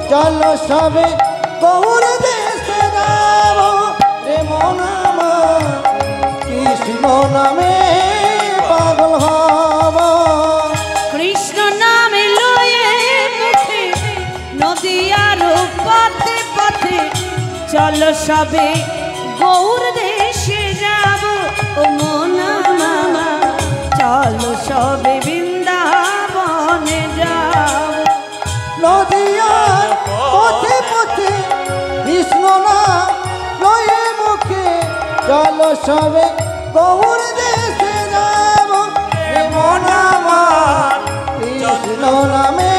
চলো সবে গৌর দেশে যাব রে মন আমার কৃষ্ণ নামে পাগল হব কৃষ্ণ নামে লয়ে মুখে নদী আর পথে পথে চলো সবে গৌর দেশে যাব ও মন মামা চলো সবে বৃন্দাবনে যাব নদিয়ার পথে পথে কৃষ্ণ নাম লয়ে মুখে চলো সবে গৌর দেশে যাব রে মন আমার কৃষ্ণ নামে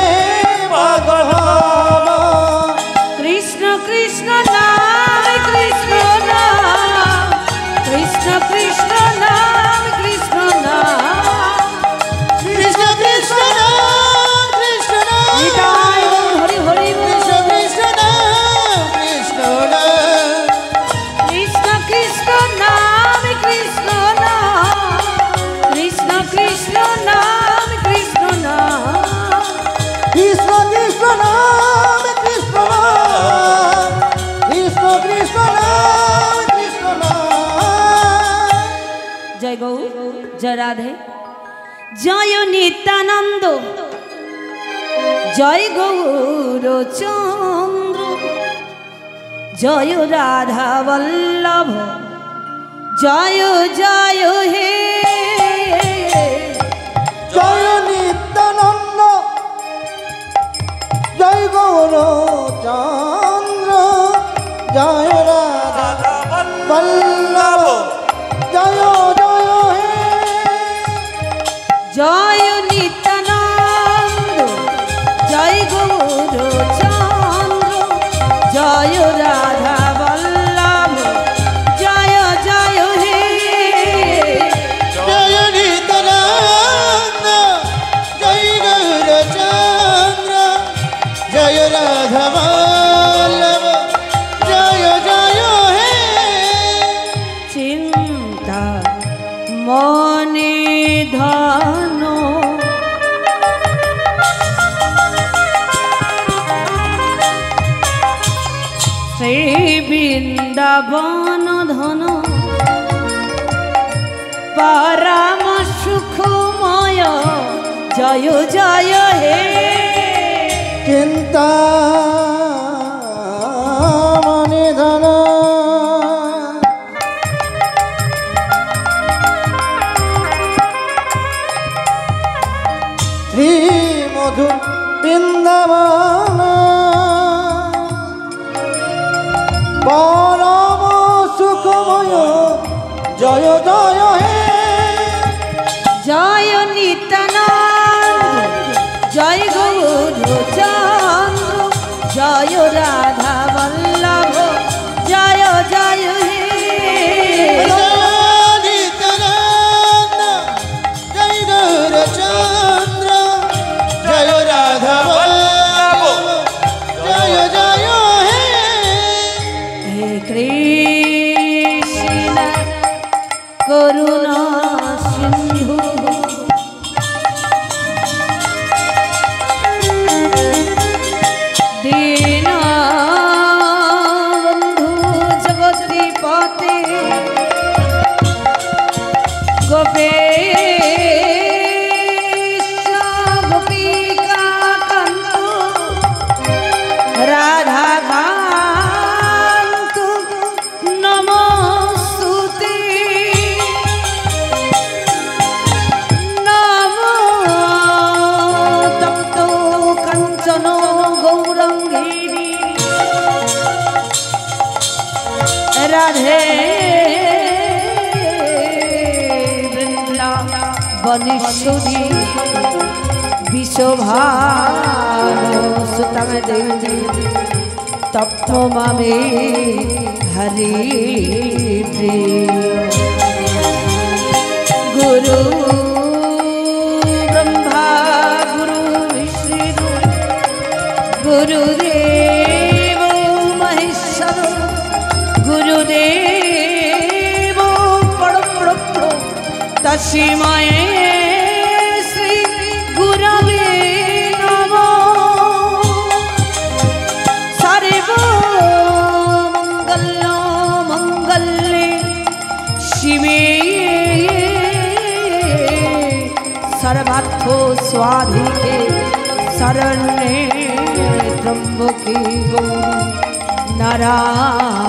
পাগল হব কৃষ্ণ কৃষ্ণ নাম কৃষ্ণ নাম কৃষ্ণ কৃষ্ণ নাম কৃষ্ণ নাম কৃষ্ণ কৃষ্ণ নাম কৃষ্ণ নাম নিতাই হরি হরি কৃষ্ণ কৃষ্ণ নাম কৃষ্ণ নাম কৃষ্ণ কৃষ্ণ নাম কৃষ্ণ নাম কৃষ্ণ কৃষ্ণ নাম কৃষ্ণ নাম কৃষ্ণ কৃষ্ণ নাম কৃষ্ণ নাম কৃষ্ণ কৃষ্ণ নাম কৃষ্ণ নাম জয় গৌ জয় রাধে জয় নিত্যানন্দ জয় গৌরচন্দ্র জয় রাধা বল্লভ জয় জয় হে জয় নিত্যানন্দ জয় গৌর চন্দ্র জয় রাধা বল্লভ জয় জয় হে জয় নিত্যানন্দ জয় গৌরচন্দ্র জয় রাধা বল্লভ জয় জয় হে জয় নিত্যানন্দ জয় গৌর চন্দ্র জয় রাধা বল্লভ জয় জয় হে চিন্তা মনে ধন শ্রী বৃন্দাবন ধন পরম সুখময় জয় জয় হে চিন্তা মনে ধন শ্রী মধু বৃন্দাবন পরম সুখময় জয় জয় হে জয় নিত্যানন্দ জয় গৌরচন্দ্র জয় রাধা বল্লভ জয় জয় হে জয় নিত্যানন্দ জয় গৌর চন্দ্র জয় রাধা বল্লভ জয় জয় হে হে কৃষ্ণ করুণা সিন্ধু দীনবন্ধু জগৎপতে গোপেশ গোপিকা কান্ত রাধা কান্ত নমস্তুতে নমো তপ্ত কাঞ্চন গৌরঙ্গিনী রাধে বনেশ্বরী বিশ্বভানু সুতং দেবী তপ্ত মামে হরি প্রিয় গুরু ব্রহ্মা গুরু বিষ্ণু গুরুদেব মহেশ্বর গুরুদেব পরব্রহ্ম তস্मै শ্রী গুরবে নমঃ सर्वार्थ स्वाधिके शरण्ये त्र्यंबके गौरी नारायणी